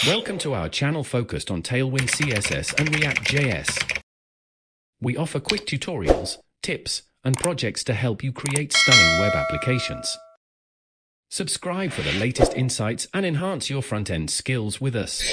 Welcome to our channel focused on Tailwind CSS and React.js. We offer quick tutorials, tips, and projects to help you create stunning web applications. Subscribe for the latest insights and enhance your front-end skills with us.